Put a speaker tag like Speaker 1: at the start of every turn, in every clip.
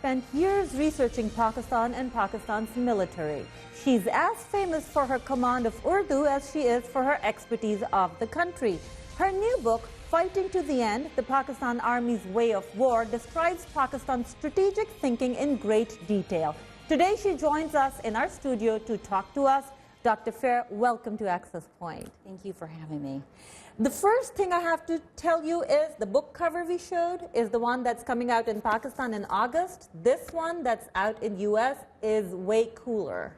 Speaker 1: spent years researching Pakistan and Pakistan's military. She's as famous for her command of Urdu as she is for her expertise of the country. Her new book, Fighting to the End, The Pakistan Army's Way of War, describes Pakistan's strategic thinking in great detail. Today she joins us in our studio to talk to us. Dr. Fair, welcome to Access Point.
Speaker 2: Thank you for having me.
Speaker 1: The first thing I have to tell you is the book cover we showed is the one that's coming out in Pakistan in August. This one that's out in US is way cooler.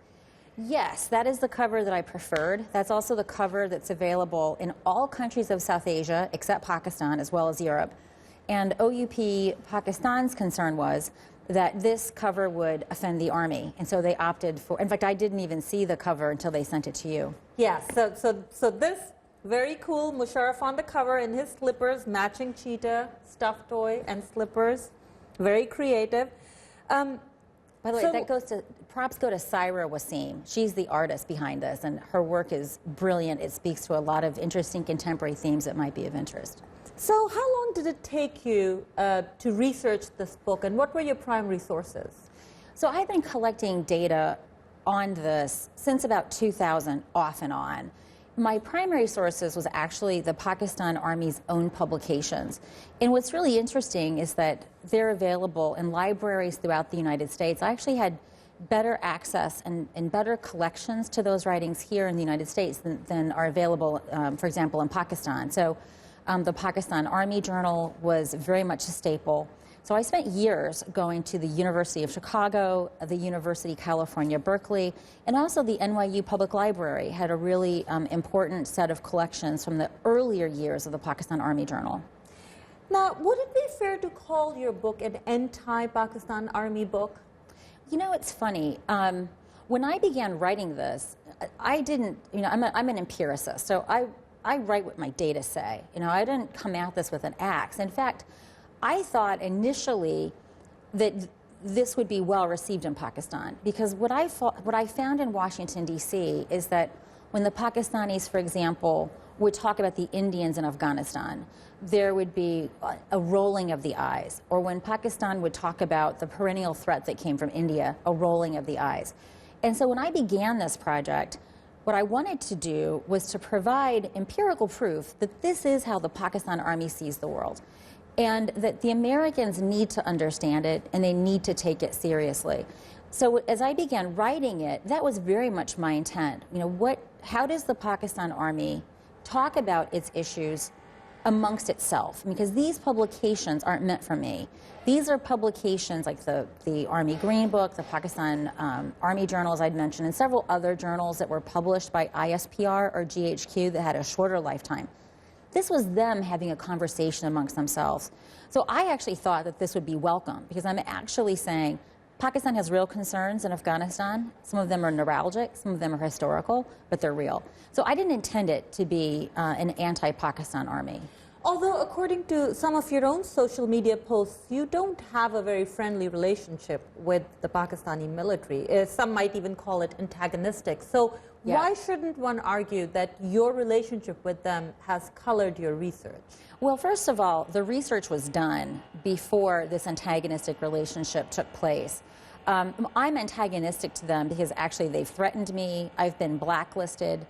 Speaker 2: Yes, that is the cover that I preferred. That's also the cover that's available in all countries of South Asia except Pakistan as well as Europe. And OUP Pakistan's concern was that this cover would offend the Army, and so they opted for, in fact, I didn't even see the cover until they sent it to you.
Speaker 1: Yeah, so this very cool Musharraf on the cover in his slippers, matching cheetah, stuffed toy, and slippers. Very creative.
Speaker 2: By the way, that goes to, props go to Saira Wasim. She's the artist behind this, and her work is brilliant. It speaks to a lot of interesting contemporary themes that might be of interest.
Speaker 1: So how long did it take you to research this book, and what were your primary sources?
Speaker 2: So I've been collecting data on this since about 2000, off and on. My primary sources was actually the Pakistan Army's own publications. And what's really interesting is that they're available in libraries throughout the United States. I actually had better access and better collections to those writings here in the United States than are available, for example, in Pakistan. So the Pakistan Army Journal was very much a staple. So I spent years going to the University of Chicago, the University of California, Berkeley, and also the NYU Public Library had a really important set of collections from the earlier years of the Pakistan Army Journal.
Speaker 1: Now, would it be fair to call your book an anti-Pakistan Army book?
Speaker 2: You know, it's funny. When I began writing this, I didn't, you know, I'm an empiricist, so I write what my data say. You know, I didn't come at this with an axe. In fact, I thought initially that this would be well received in Pakistan, because what I found in Washington, D.C. is that when the Pakistanis, for example, would talk about the Indians in Afghanistan, there would be a rolling of the eyes. Or when Pakistan would talk about the perennial threat that came from India, a rolling of the eyes. And so when I began this project, what I wanted to do was to provide empirical proof that this is how the Pakistan Army sees the world, and that the Americans need to understand it and they need to take it seriously. So as I began writing it, that was very much my intent. You know, how does the Pakistan Army talk about its issues amongst itself? Because these publications aren't meant for me. These are publications like the Army Green Book, the Pakistan Army Journal, as I'd mentioned, and several other journals that were published by ISPR or GHQ that had a shorter lifetime. This was them having a conversation amongst themselves. So I actually thought that this would be welcome, because I'm actually saying Pakistan has real concerns in Afghanistan. Some of them are neuralgic, some of them are historical, but they're real. So I didn't intend it to be an anti-Pakistan army.
Speaker 1: Although, according to some of your own social media posts, you don't have a very friendly relationship with the Pakistani military. Some might even call it antagonistic. So why shouldn't one argue that your relationship with them has colored your research?
Speaker 2: Well, first of all, the research was done before this antagonistic relationship took place. I'm antagonistic to them because actually they've threatened me. I've been blacklisted.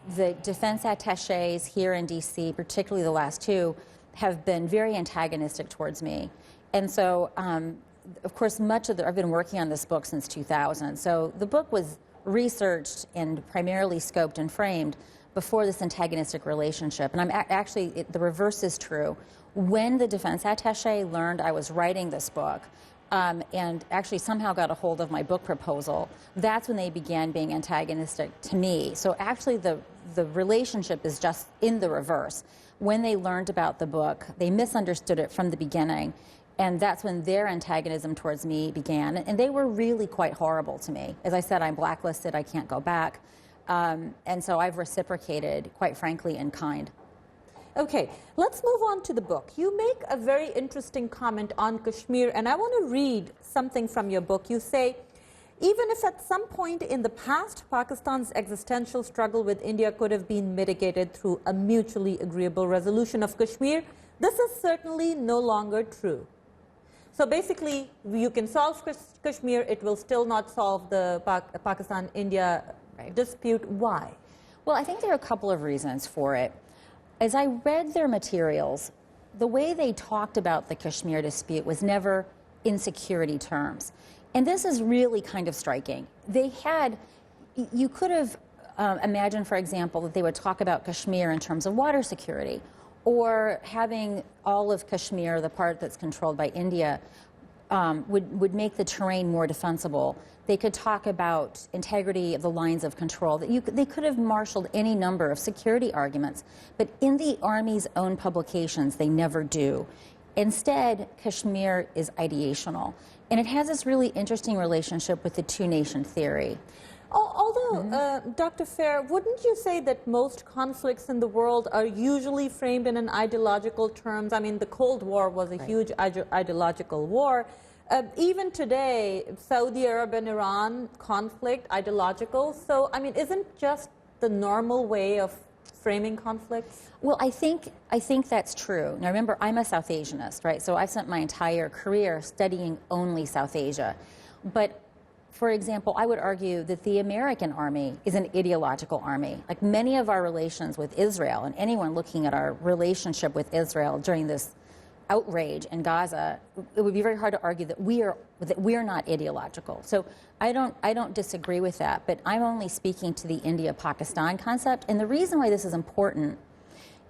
Speaker 2: The defense attachés here in D.C., particularly the last two, have been very antagonistic towards me. And so, of course, I've been working on this book since 2000. So the book was researched and primarily scoped and framed before this antagonistic relationship. And the reverse is true. When the defense attaché learned I was writing this book, and actually somehow got a hold of my book proposal, that's when they began being antagonistic to me. So actually the relationship is just in the reverse. When they learned about the book, they misunderstood it from the beginning, and that's when their antagonism towards me began. And they were really quite horrible to me. As I said, I'm blacklisted, I can't go back. And so I've reciprocated, quite frankly, in kind.
Speaker 1: Okay, let's move on to the book. You make a very interesting comment on Kashmir, and I want to read something from your book. You say, even if at some point in the past, Pakistan's existential struggle with India could have been mitigated through a mutually agreeable resolution of Kashmir, this is certainly no longer true. So basically, you can solve Kashmir, it will still not solve the Pakistan-India dispute. Why?
Speaker 2: Well, I think there are a couple of reasons for it. As I read their materials, the way they talked about the Kashmir dispute was never in security terms. And this is really kind of striking. They had, you could have imagined, for example, that they would talk about Kashmir in terms of water security, or having all of Kashmir, the part that's controlled by India, would make the terrain more defensible. They could talk about integrity of the lines of control. They could have marshaled any number of security arguments, but in the Army's own publications, they never do. Instead, Kashmir is ideational, and it has this really interesting relationship with the two-nation theory.
Speaker 1: Although, Dr. Fair, wouldn't you say that most conflicts in the world are usually framed in an ideological terms? I mean, the Cold War was a huge ideological war. Even today, Saudi Arabia and Iran conflict, ideological. So, I mean, isn't just the normal way of framing conflicts?
Speaker 2: Well, I think that's true. Now, remember, I'm a South Asianist, right? So I've spent my entire career studying only South Asia. But for example, I would argue that the American army is an ideological army. Like many of our relations with Israel, and anyone looking at our relationship with Israel during this outrage in Gaza, it would be very hard to argue that we are not ideological. So I don't disagree with that, but I'm only speaking to the India-Pakistan concept. And the reason why this is important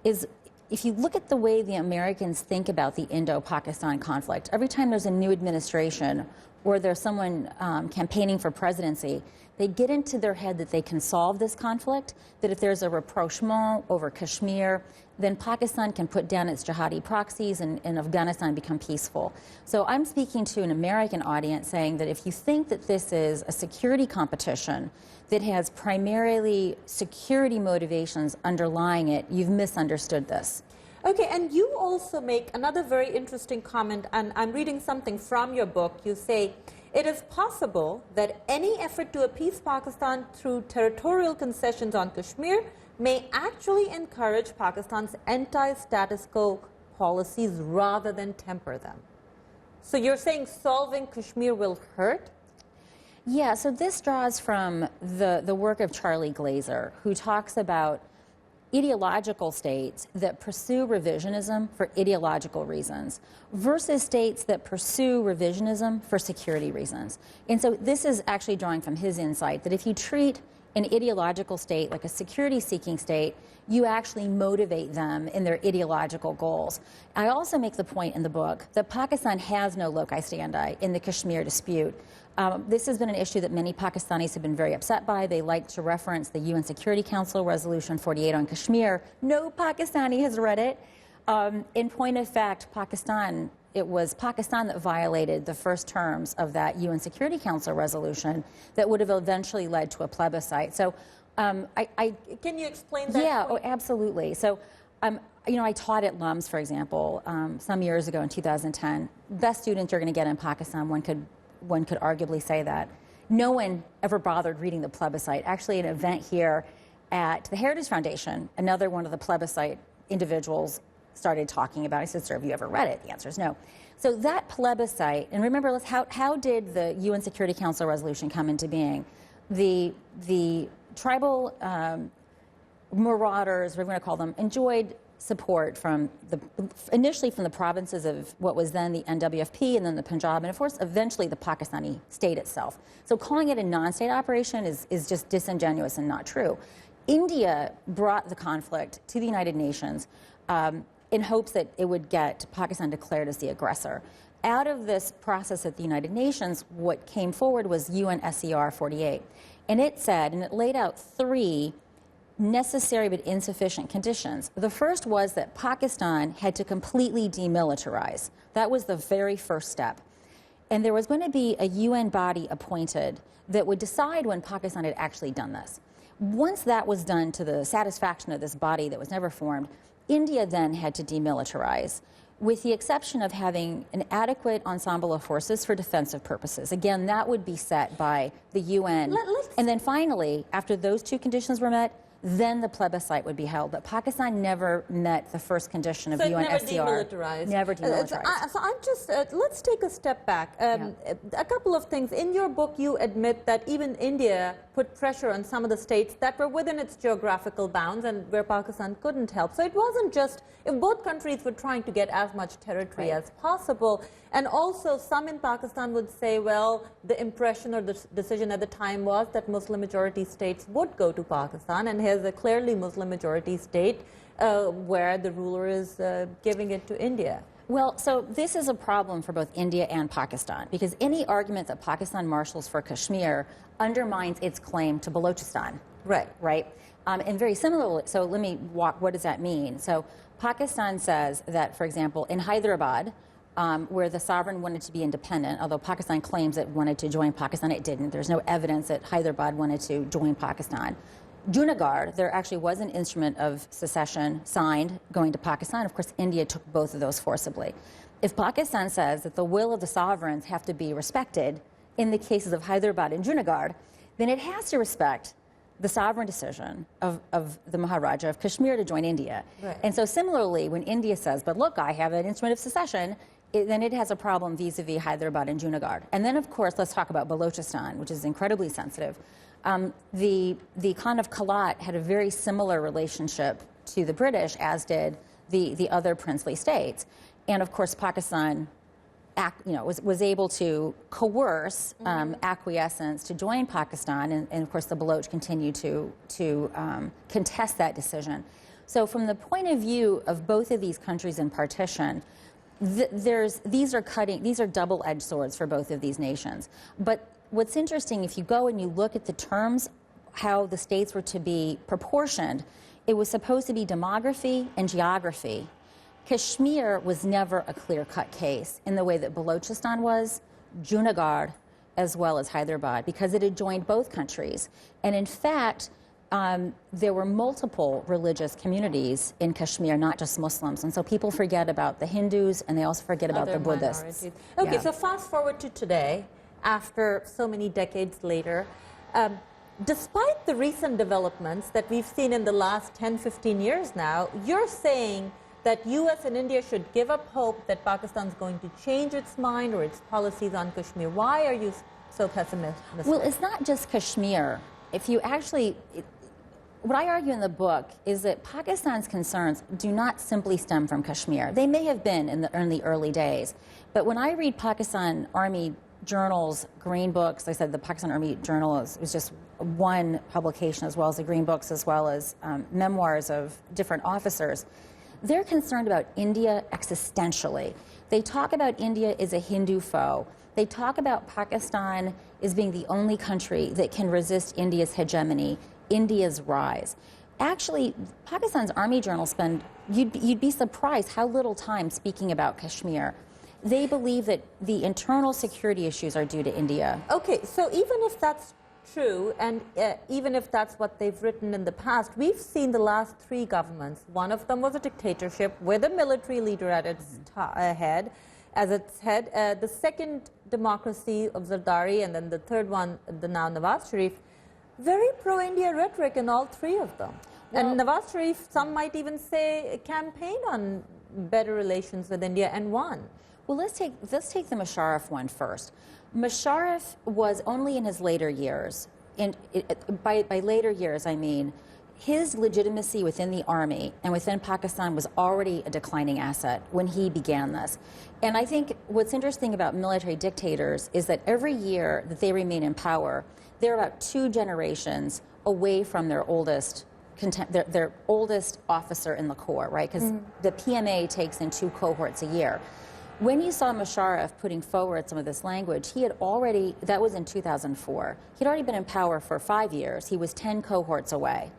Speaker 2: is if you look at the way the Americans think about the Indo-Pakistan conflict, every time there's a new administration or there's someone campaigning for presidency, they get into their head that they can solve this conflict, that if there's a rapprochement over Kashmir, then Pakistan can put down its jihadi proxies and Afghanistan become peaceful. So I'm speaking to an American audience saying that if you think that this is a security competition that has primarily security motivations underlying it, you've misunderstood this.
Speaker 1: Okay, and you also make another very interesting comment, and I'm reading something from your book. You say, it is possible that any effort to appease Pakistan through territorial concessions on Kashmir may actually encourage Pakistan's anti-status quo policies rather than temper them. So you're saying solving Kashmir will hurt?
Speaker 2: Yeah, so this draws from the work of Charlie Glazer, who talks about ideological states that pursue revisionism for ideological reasons versus states that pursue revisionism for security reasons. And so this is actually drawing from his insight that if you treat an ideological state like a security-seeking state, you actually motivate them in their ideological goals. I also make the point in the book that Pakistan has no loci standi in the Kashmir dispute. This has been an issue that many Pakistanis have been very upset by. They like to reference the UN Security Council Resolution 48 on Kashmir. No Pakistani has read it. In point of fact, it was Pakistan that violated the first terms of that UN Security Council resolution that would have eventually led to a plebiscite. So
Speaker 1: can you explain that?
Speaker 2: Yeah, oh, absolutely. So I taught at LUMS, for example, some years ago in 2010. Best student you're going to get in Pakistan, one could arguably say that. No one ever bothered reading the plebiscite. Actually, an event here at the Heritage Foundation, another one of the plebiscite individuals started talking about it. I said, sir, have you ever read it? The answer is no. So that plebiscite, and remember, how did the UN Security Council resolution come into being? The tribal marauders, whatever you want to call them, enjoyed support from initially from the provinces of what was then the NWFP and then the Punjab, and of course eventually the Pakistani state itself. So calling it a non-state operation is just disingenuous and not true. India brought the conflict to the United Nations in hopes that it would get Pakistan declared as the aggressor. Out of this process at the United Nations, what came forward was UN SCR 48. And it said, and it laid out 3 necessary but insufficient conditions. The first was that Pakistan had to completely demilitarize. That was the very first step. And there was going to be a UN body appointed that would decide when Pakistan had actually done this. Once that was done to the satisfaction of this body that was never formed, India then had to demilitarize, with the exception of having an adequate ensemble of forces for defensive purposes. Again, that would be set by the UN. And then finally, after those 2 conditions were met, then the plebiscite would be held. But Pakistan never met the first condition of
Speaker 1: so
Speaker 2: UNSCR.
Speaker 1: Never demilitarized.
Speaker 2: Never demilitarized.
Speaker 1: So I'm just, let's take a step back. A couple of things. In your book, you admit that even India put pressure on some of the states that were within its geographical bounds and where Pakistan couldn't help. So it wasn't just, if both countries were trying to get as much territory as possible. And also some in Pakistan would say, well, the impression or the decision at the time was that Muslim majority states would go to Pakistan, and here's a clearly Muslim majority state where the ruler is giving it to India.
Speaker 2: Well, so this is a problem for both India and Pakistan, because any argument that Pakistan marshals for Kashmir undermines its claim to Balochistan.
Speaker 1: Right.
Speaker 2: Right? And very similarly, so let me walk, what does that mean? So Pakistan says that, for example, in Hyderabad, where the sovereign wanted to be independent, although Pakistan claims it wanted to join Pakistan, it didn't. There's no evidence that Hyderabad wanted to join Pakistan. Junagadh, there actually was an instrument of secession signed going to Pakistan. Of course, India took both of those forcibly. If Pakistan says that the will of the sovereigns have to be respected in the cases of Hyderabad and Junagadh, then it has to respect the sovereign decision of the Maharaja of Kashmir to join India.
Speaker 1: Right.
Speaker 2: And so similarly, when India says, but look, I have an instrument of secession, then it has a problem vis-a-vis Hyderabad and Junagadh. And then, of course, let's talk about Balochistan, which is incredibly sensitive. The Khan of Kalat had a very similar relationship to the British, as did the other princely states. And, of course, Pakistan was able to coerce acquiescence to join Pakistan, and of course the Baloch continue to contest that decision. So from the point of view of both of these countries in partition, these are double-edged swords for both of these nations. But what's interesting, if you go and you look at the terms, how the states were to be proportioned, it was supposed to be demography and geography. Kashmir was never a clear-cut case in the way that Balochistan was, Junagadh, as well as Hyderabad, because it had joined both countries. And in fact, there were multiple religious communities in Kashmir, not just Muslims. And so people forget about the Hindus, and they also forget about the Buddhists.
Speaker 1: Minorities. Okay, so fast forward to today, after so many decades later. Despite the recent developments that we've seen in the last 10, 15 years now, you're saying that U.S. and India should give up hope that Pakistan's going to change its mind or its policies on Kashmir. Why are you so pessimistic?
Speaker 2: Well, it's not just Kashmir. If you actually, what I argue in the book is that Pakistan's concerns do not simply stem from Kashmir. They may have been in the early days, but when I read Pakistan Army journals, green books, like I said, the Pakistan Army Journal was just one publication, as well as the green books, as well as memoirs of different officers. They're concerned about India existentially. They talk about India as a Hindu foe. They talk about Pakistan as being the only country that can resist India's hegemony, India's rise. Actually, Pakistan's Army Journal you'd be surprised how little time speaking about Kashmir. They believe that the internal security issues are due to India.
Speaker 1: Okay, so even if that's true, and even if that's what they've written in the past, we've seen the last three governments. One of them was a dictatorship with a military leader at its head. The second democracy of Zardari, and then the third one, the now Nawaz Sharif, very pro-India rhetoric in all three of them. Well, and Nawaz Sharif, some might even say, campaigned on better relations with India and won.
Speaker 2: Well, let's take the Musharraf one first. Musharraf was only in his later years, and by later years I mean his legitimacy within the army and within Pakistan was already a declining asset when he began this. And I think what's interesting about military dictators is that every year that they remain in power, they're about 2 generations away from their oldest officer in the corps, right? Because the PMA takes in 2 cohorts a year. When you saw Musharraf putting forward some of this language, that was in 2004. He'd already been in power for 5 years. He was 10 cohorts away.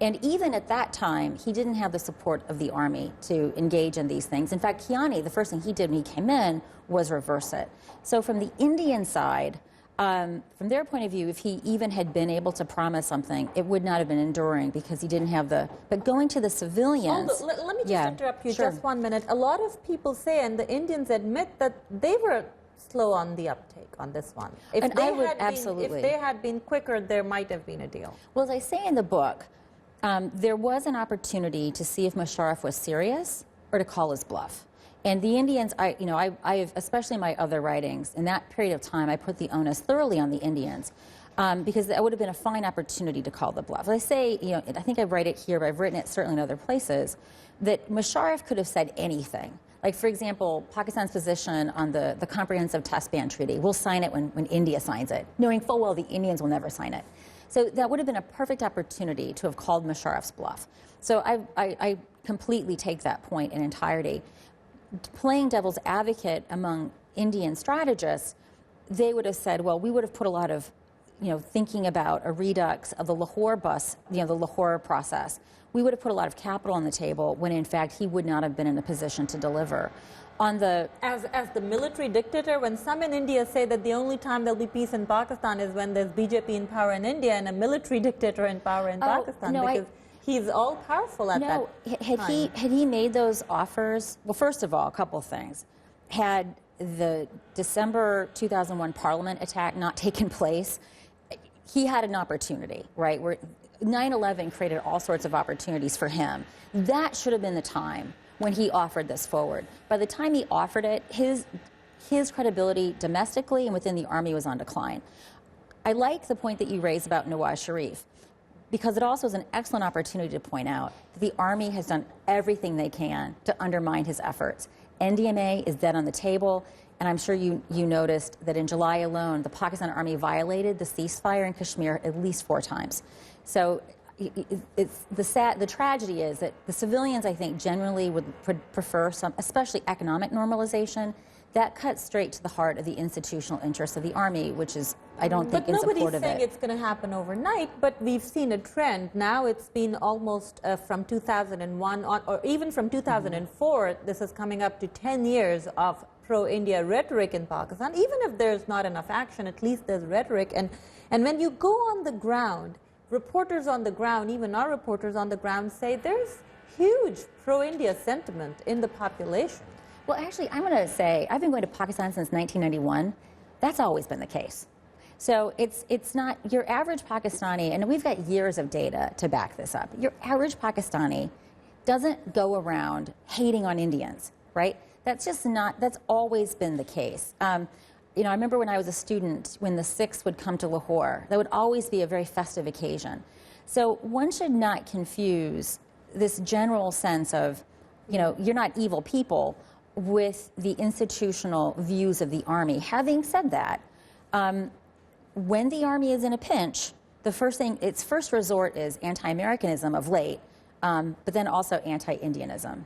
Speaker 2: And even at that time, he didn't have the support of the army to engage in these things. In fact, Kiani, the first thing he did when he came in was reverse it. So from the Indian side, from their point of view, if he even had been able to promise something, it would not have been enduring because he didn't have but going to the civilians...
Speaker 1: Let me just interrupt you just 1 minute. A lot of people say, and the Indians admit, that they were slow on the uptake on this one. If they had been quicker, there might have been a deal.
Speaker 2: Well, as I say in the book, there was an opportunity to see if Musharraf was serious or to call his bluff. And the Indians, I've, especially in my other writings, in that period of time, I put the onus thoroughly on the Indians. Because that would have been a fine opportunity to call the bluff. I say, I think I write it here, but I've written it certainly in other places, that Musharraf could have said anything. Like, for example, Pakistan's position on the Comprehensive Test Ban Treaty. We'll sign it when India signs it, knowing full well the Indians will never sign it. So that would have been a perfect opportunity to have called Musharraf's bluff. So I completely take that point in entirety. Playing devil's advocate among Indian strategists, they would have said, well, we would have put a lot of thinking about a redux of the Lahore bus, the Lahore process. We would have put a lot of capital on the table when, in fact, he would not have been in a position to deliver.
Speaker 1: As the military dictator, when some in India say that the only time there'll be peace in Pakistan is when there's BJP in power in India and a military dictator in power in Pakistan, because he's all powerful at that time.
Speaker 2: Had he made those offers, well, first of all, a couple of things. Had the December 2001 Parliament attack not taken place, he had an opportunity, right? Where 9/11 created all sorts of opportunities for him. That should have been the time when he offered this forward. By the time he offered it, his credibility domestically and within the army was on decline. I like the point that you raised about Nawaz Sharif, because it also is an excellent opportunity to point out that the army has done everything they can to undermine his efforts. NDMA is dead on the table. And I'm sure you noticed that in July alone, the Pakistan Army violated the ceasefire in Kashmir at least 4 times. So the tragedy is that the civilians, I think, generally would prefer some, especially economic normalization. That cuts straight to the heart of the institutional interests of the Army, which is, I don't think, in support of it.
Speaker 1: But nobody's saying it's going to happen overnight, but we've seen a trend. Now it's been almost from 2001 on, or even from 2004, this is coming up to 10 years of pro-India rhetoric in Pakistan. Even if there's not enough action, at least there's rhetoric. And when you go on the ground, reporters on the ground, even our reporters on the ground, say there's huge pro-India sentiment in the population.
Speaker 2: Well, actually, I'm going to say I've been going to Pakistan since 1991. That's always been the case. So it's not your average Pakistani, and we've got years of data to back this up. Your average Pakistani doesn't go around hating on Indians, right? That's just not, that's always been the case. I remember when I was a student, when the Sikhs would come to Lahore, that would always be a very festive occasion. So one should not confuse this general sense of, you're not evil people with the institutional views of the Army. Having said that, when the Army is in a pinch, the first thing, its first resort is anti-Americanism of late, but then also anti-Indianism.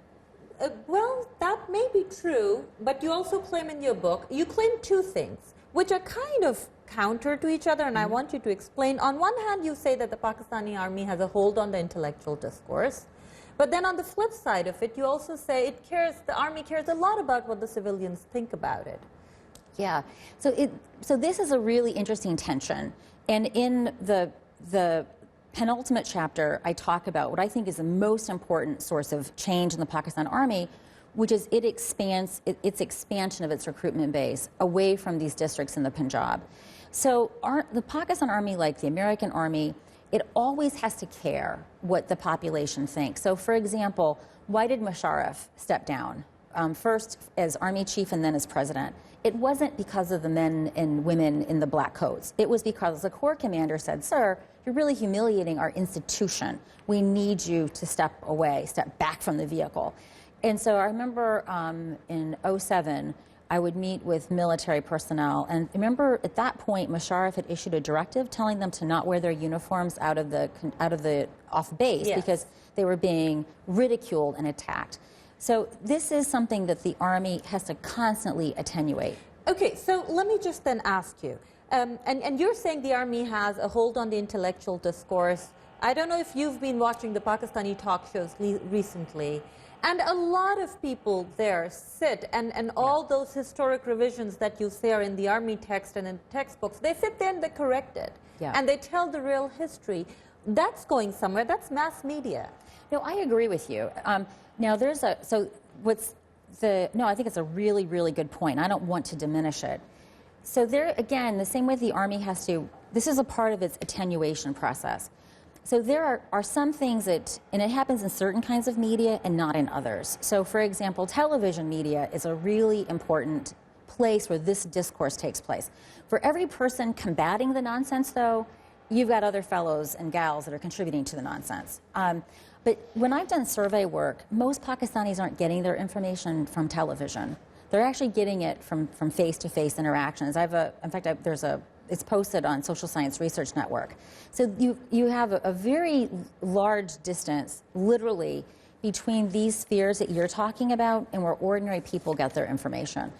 Speaker 1: Well, that may be true, but you also claim in your book, you claim 2 things, which are kind of counter to each other, and I want you to explain. On one hand, you say that the Pakistani Army has a hold on the intellectual discourse, but then on the flip side of it, you also say the Army cares a lot about what the civilians think about it.
Speaker 2: Yeah, so this is a really interesting tension, and in the penultimate chapter, I talk about what I think is the most important source of change in the Pakistan Army, which is its expansion of its recruitment base away from these districts in the Punjab. So the Pakistan Army, like the American Army, it always has to care what the population thinks. So, for example, why did Musharraf step down? First as Army chief and then as president. It wasn't because of the men and women in the black coats. It was because the Corps commander said, "Sir, you're really humiliating our institution. We need you to step back from the vehicle." And so I remember in 2007, I would meet with military personnel. And remember, at that point, Musharraf had issued a directive telling them to not wear their uniforms out of the off base, yes, because they were being ridiculed and attacked. So this is something that the Army has to constantly attenuate.
Speaker 1: Okay, so let me just then ask you, and you're saying the Army has a hold on the intellectual discourse. I don't know if you've been watching the Pakistani talk shows recently, and a lot of people there sit, and all those historic revisions that you say are in the Army text and in textbooks, they sit there and they correct it, and they tell the real history. That's going somewhere. That's mass media.
Speaker 2: No, I agree with you. Now, I think it's a really, really good point. I don't want to diminish it. So there, again, the same way the Army has to, this is a part of its attenuation process. So there are some things that, and it happens in certain kinds of media and not in others. So for example, television media is a really important place where this discourse takes place. For every person combating the nonsense, though, you've got other fellows and gals that are contributing to the nonsense. But when I've done survey work, most Pakistanis aren't getting their information from television. They're actually getting it from face-to-face interactions. In fact, it's posted on Social Science Research Network. So you have a very large distance, literally, between these spheres that you're talking about and where ordinary people get their information.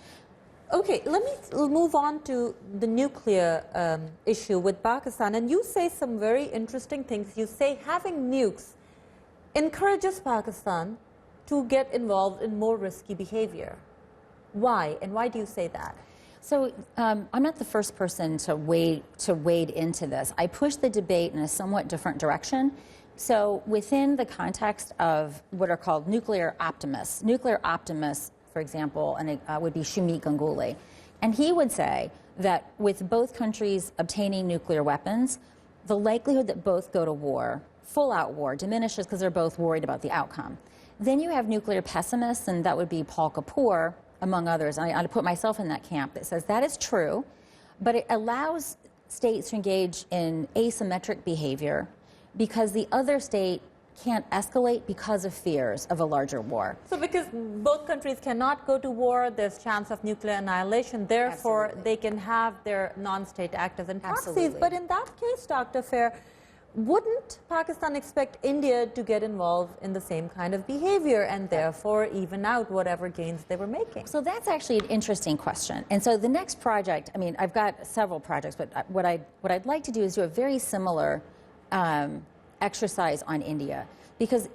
Speaker 1: Okay, let me move on to the nuclear issue with Pakistan. And you say some very interesting things. You say having nukes encourages Pakistan to get involved in more risky behavior. Why? And why do you say that?
Speaker 2: So I'm not the first person to wade into this. I push the debate in a somewhat different direction. So within the context of what are called nuclear optimists, for example, and would be Shumeet Ganguly. And he would say that with both countries obtaining nuclear weapons, the likelihood that both go to war, full-out war, diminishes because they're both worried about the outcome. Then you have nuclear pessimists, and that would be Paul Kapoor, among others. I put myself in that camp that says that is true, but it allows states to engage in asymmetric behavior because the other state can't escalate because of fears of a larger war.
Speaker 1: So because both countries cannot go to war, there's chance of nuclear annihilation, therefore
Speaker 2: Absolutely.
Speaker 1: they can have their non-state actors and proxies.
Speaker 2: Absolutely.
Speaker 1: But in that case, Dr. Fair, wouldn't Pakistan expect India to get involved in the same kind of behavior and therefore even out whatever gains they were making?
Speaker 2: So that's actually an interesting question. And so the next project, I mean, I've got several projects, but what I'd like to do is do a very similar exercise on India. Because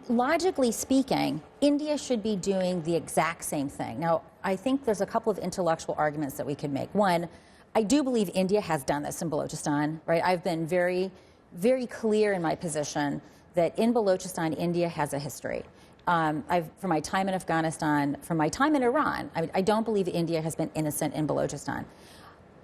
Speaker 2: logically speaking, India should be doing the exact same thing. Now, I think there's a couple of intellectual arguments that we could make. One, I do believe India has done this in Balochistan, right? I've been very clear in my position that in Balochistan, India has a history. From my time in Afghanistan, from my time in Iran, I don't believe India has been innocent in Balochistan.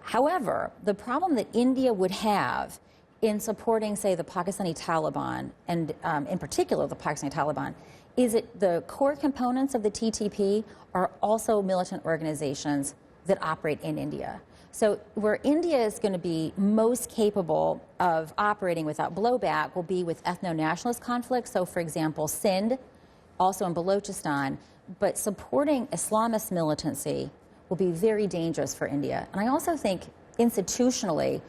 Speaker 2: However, the problem that India would have in supporting, say, the Pakistani Taliban, and in particular the Pakistani Taliban, is that the core components of the TTP are also militant organizations that operate in India. So where India is going to be most capable of operating without blowback will be with ethno-nationalist conflicts. So, for example, Sindh, also in Balochistan, but supporting Islamist militancy will be very dangerous for India. And I also think institutionally,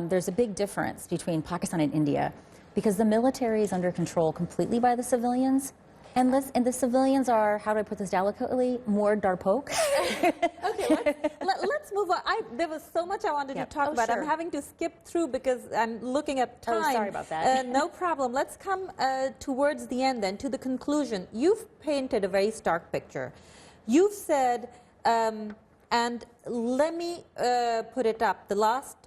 Speaker 2: there's a big difference between Pakistan and India because the military is under control completely by the civilians. And the civilians are, how do I put this delicately, more darpoke.
Speaker 1: Okay, let's move on. There was so much I wanted to talk about.
Speaker 2: Sure.
Speaker 1: I'm having to skip through because I'm looking at time.
Speaker 2: Oh, sorry about that.
Speaker 1: No problem. Let's come towards the end then, to the conclusion. You've painted a very stark picture. You've said, and let me put it up, the last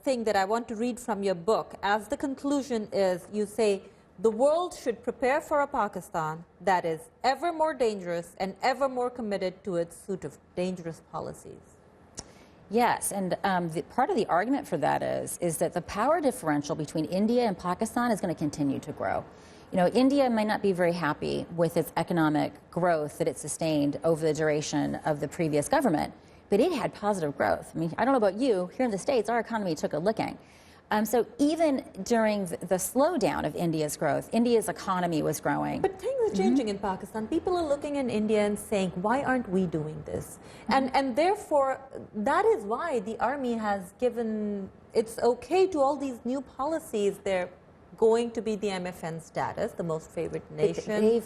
Speaker 1: thing that I want to read from your book, as the conclusion is, you say, the world should prepare for a Pakistan that is ever more dangerous and ever more committed to its suite of dangerous policies.
Speaker 2: Yes, and part of the argument for that is that the power differential between India and Pakistan is going to continue to grow. You know, India might not be very happy with its economic growth that it sustained over the duration of the previous government, but it had positive growth. I mean, I don't know about you, here in the States, our economy took a licking. So even during the slowdown of India's growth, India's economy was growing.
Speaker 1: But things are changing in Pakistan. People are looking in India and saying, why aren't we doing this? And therefore, that is why the army has given, it's okay to all these new policies. They're going to be the MFN status, the most favored nation.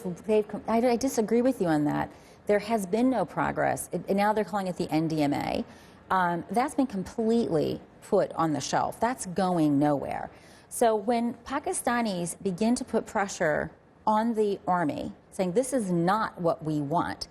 Speaker 2: I disagree with you on that. There has been no progress. Now they're calling it the NDMA. That's been completely put on the shelf. That's going nowhere. So when Pakistanis begin to put pressure on the army, saying this is not what we want,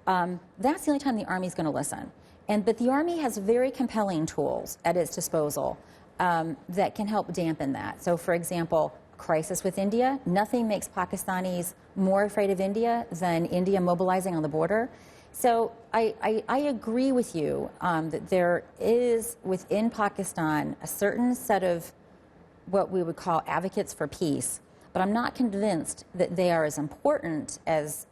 Speaker 2: that's the only time the army is going to listen. But the army has very compelling tools at its disposal that can help dampen that. So for example, crisis with India, nothing makes Pakistanis more afraid of India than India mobilizing on the border. So I agree with you that there is within Pakistan a certain set of what we would call advocates for peace, but I'm not convinced that they are as important as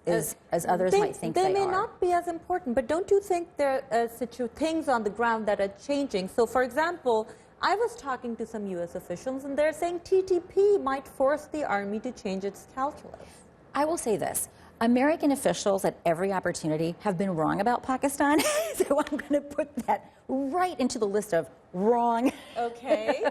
Speaker 2: others might think they are.
Speaker 1: They may not be as important, but don't you think there are things on the ground that are changing? So, for example, I was talking to some U.S. officials, and they're saying TTP might force the Army to change its calculus.
Speaker 2: I will say this. American officials at every opportunity have been wrong about Pakistan, so I'm going to put that right into the list of wrong.
Speaker 1: Okay.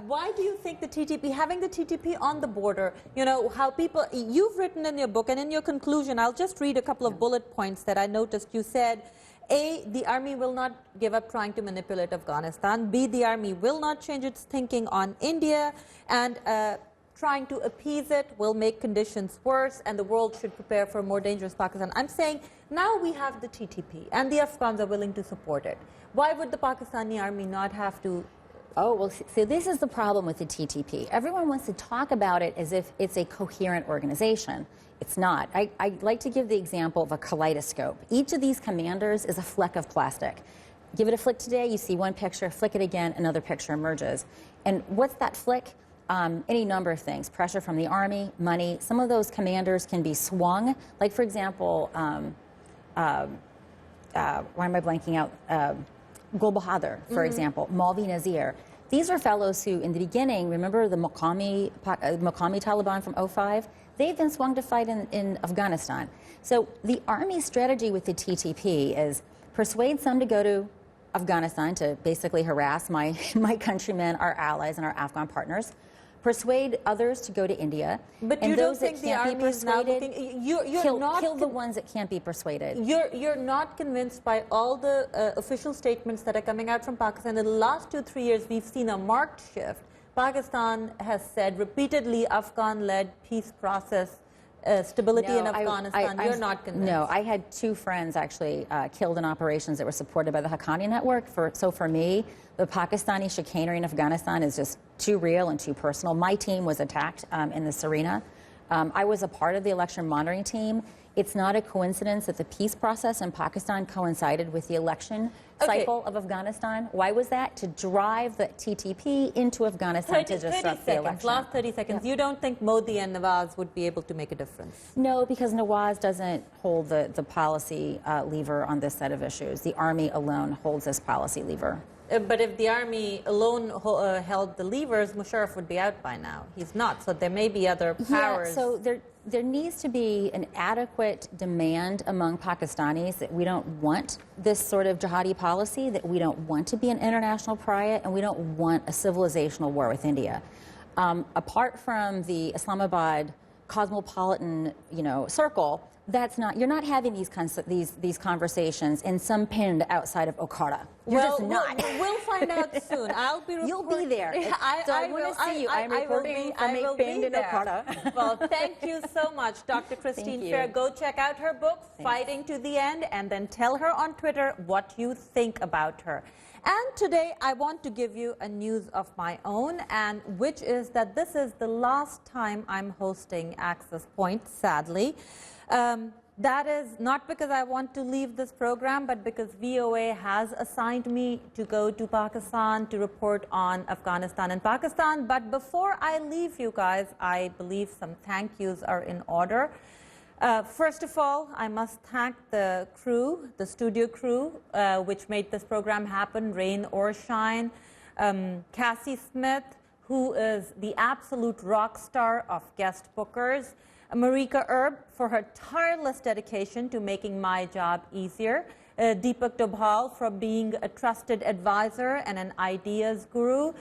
Speaker 1: Why do you think the TTP, having the TTP on the border, you know, how people, you've written in your book and in your conclusion, I'll just read a couple of bullet points that I noticed. You said, A, the Army will not give up trying to manipulate Afghanistan. B, the Army will not change its thinking on India. And trying to appease it will make conditions worse, and the world should prepare for a more dangerous Pakistan. I'm saying now we have the TTP, and the Afghans are willing to support it. Why would the Pakistani Army not have to?
Speaker 2: Oh, well, so this is the problem with the TTP. Everyone wants to talk about it as if it's a coherent organization. It's not. I like to give the example of a kaleidoscope. Each of these commanders is a fleck of plastic. Give it a flick today, you see one picture, flick it again, another picture emerges. And what's that flick? Any number of things. Pressure from the Army, money. Some of those commanders can be swung. Like, for example, why am I blanking out? Gul Bahadur, for example, Malvi Nazir. These are fellows who, in the beginning, remember the Maqami Taliban from 2005? They've been swung to fight in Afghanistan. So the Army's strategy with the TTP is persuade some to go to Afghanistan to basically harass my countrymen, our allies, and our Afghan partners. Persuade others to go to India.
Speaker 1: But
Speaker 2: and
Speaker 1: you
Speaker 2: those
Speaker 1: don't think
Speaker 2: that can't
Speaker 1: the Army
Speaker 2: be
Speaker 1: is now
Speaker 2: persuaded,
Speaker 1: looking,
Speaker 2: kill the ones that can't be persuaded.
Speaker 1: You're not convinced by all the official statements that are coming out from Pakistan. In the last 2-3 years, we've seen a marked shift. Pakistan has said repeatedly Afghan-led peace process, stability in Afghanistan. You're not convinced?
Speaker 2: No, I had 2 friends actually killed in operations that were supported by the Haqqani Network. So for me, the Pakistani chicanery in Afghanistan is just too real and too personal. My team was attacked in this arena. I was a part of the election monitoring team. It's not a coincidence that the peace process in Pakistan coincided with the election cycle of Afghanistan. Why was that? To drive the TTP into Afghanistan to disrupt the election.
Speaker 1: Last 30 seconds. Yep. You don't think Modi and Nawaz would be able to make a difference?
Speaker 2: No, because Nawaz doesn't hold the policy lever on this set of issues. The Army alone holds this policy lever.
Speaker 1: But if the Army alone held the levers, Musharraf would be out by now. He's not, so there may be other powers.
Speaker 2: Yeah, so there needs to be an adequate demand among Pakistanis that we don't want this sort of jihadi policy, that we don't want to be an international pariah, and we don't want a civilizational war with India. Apart from the Islamabad cosmopolitan, circle, that's not. You're not having these conversations in some pinned outside of Okara. You're just not.
Speaker 1: We'll find out soon. I'll be reporting.
Speaker 2: You'll be there. I want to see you. I'm reporting from a pinned in Okara.
Speaker 1: Well, thank you so much, Dr. Christine Fair. Go check out her book, Fighting to the End, and then tell her on Twitter what you think about her. And today I want to give you a news of my own, and which is that this is the last time I'm hosting Access Point, sadly. That is not because I want to leave this program, but because VOA has assigned me to go to Pakistan to report on Afghanistan and Pakistan. But before I leave you guys, I believe some thank yous are in order. First of all, I must thank the crew, the studio crew, which made this program happen, rain or shine. Cassie Smith, who is the absolute rock star of guest bookers. Marika Erb for her tireless dedication to making my job easier. Deepak Dobhal for being a trusted advisor and an ideas guru.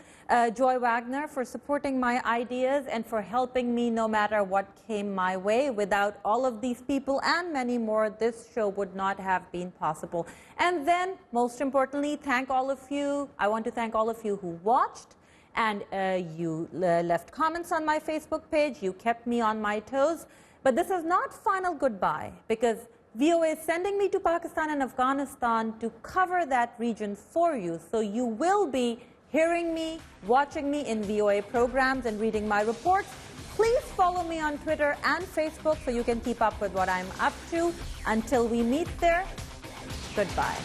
Speaker 1: Joy Wagner for supporting my ideas and for helping me no matter what came my way. Without all of these people and many more, this show would not have been possible. And then, most importantly, thank all of you. I want to thank all of you who watched. And you left comments on my Facebook page. You kept me on my toes. But this is not final goodbye, because VOA is sending me to Pakistan and Afghanistan to cover that region for you. So you will be hearing me, watching me in VOA programs and reading my reports. Please follow me on Twitter and Facebook so you can keep up with what I'm up to. Until we meet there, goodbye.